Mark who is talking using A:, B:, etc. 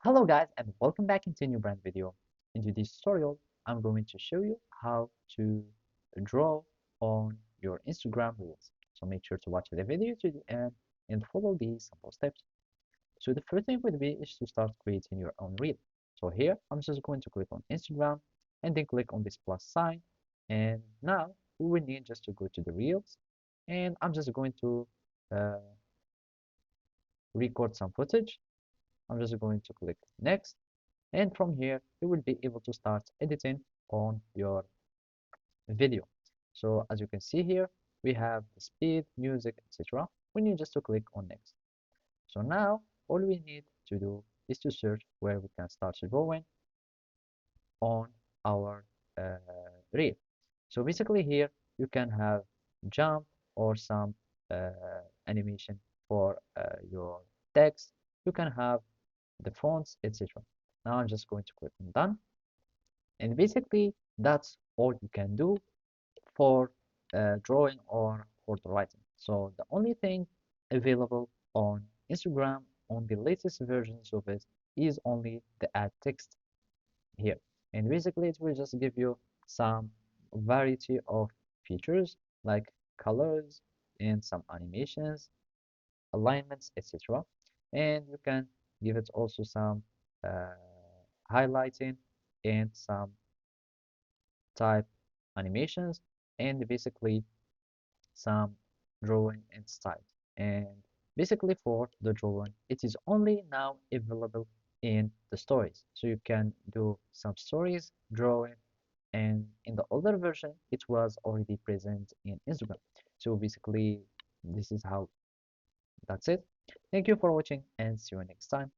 A: Hello guys and welcome back into a new brand video. In today's tutorial, I'm going to show you how to draw on your Instagram Reels. So make sure to watch the video to the end and follow these simple steps. So the first thing would be is to start creating your own reel. So here, I'm just going to click on Instagram and then click on this plus sign. And now we will need just to go to the Reels and I'm just going to uh, record some footage. I'm just going to click next. And from here you will be able to start editing on your video. So as you can see here, we have the speed, music, etc. We need just to click on next. So now all we need to do is to search where we can start drawing on our uh, reel. So basically here you can have jump or some animation for your text. You can have the fonts, etc. Now I'm just going to click on done. And basically, that's all you can do for drawing or for the writing. So the only thing available on Instagram on the latest versions of it is only the add text here. And basically, it will just give you some variety of features like colors and some animations, alignments, etc. And you can give it also some uh, highlighting and some type animations and basically some drawing and style. And basically for the drawing, it is only now available in the stories. So you can do some stories, drawing, and in the older version, it was already present in Instagram. So basically, this is how that's it. Thank you for watching and see you next time.